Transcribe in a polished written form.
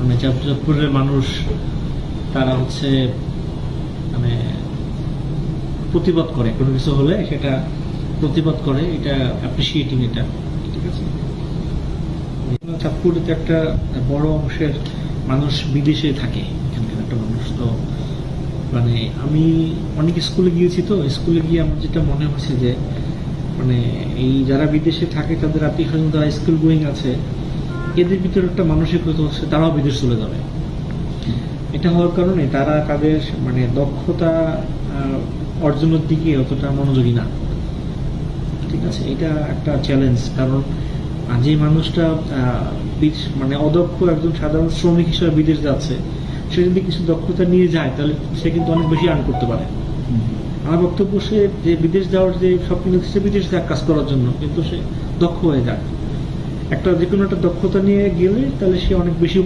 মানে চাঁদপুরের মানুষ তারা হচ্ছে মানে প্রতিবাদ করে, কোনো কিছু হলে সেটা প্রতিবাদ করে, এটা অ্যাপ্রিসিয়েটিং, এটা ঠিক আছে। চাঁদপুরে তো একটা বড় অংশের মানুষ বিদেশে থাকে, এখানকার একটা মানুষ তো মানে আমি অনেক স্কুলে গিয়েছি, তো স্কুলে গিয়ে আমার যেটা মনে হচ্ছে যে মানে এই যারা বিদেশে থাকে তাদের আত্মীয় স্বজন যারা স্কুল গোয়িং আছে, এদের ভিতরে একটা মানসিকতা হচ্ছে তারাও বিদেশ চলে যাবে। এটা হওয়ার কারণে তারা তাদের মানে দক্ষতা অর্জনের দিকে অতটা মনোযোগী না, ঠিক আছে। এটা একটা চ্যালেঞ্জ, কারণ যে মানুষটা মানে অদক্ষ একজন সাধারণ শ্রমিক হিসেবে বিদেশ যাচ্ছে, সে যদি কিছু দক্ষতা নিয়ে যায় তাহলে সে কিন্তু অনেক বেশি আর্ন করতে পারে। আমার বক্তব্য সে যে বিদেশ যাওয়ার যে স্বপ্ন সে বিদেশ যায় কাজ করার জন্য, কিন্তু সে দক্ষ হয়ে যায়, একটা যে কোনো একটা দক্ষতা নিয়ে গেলে তাহলে সে অনেক বেশি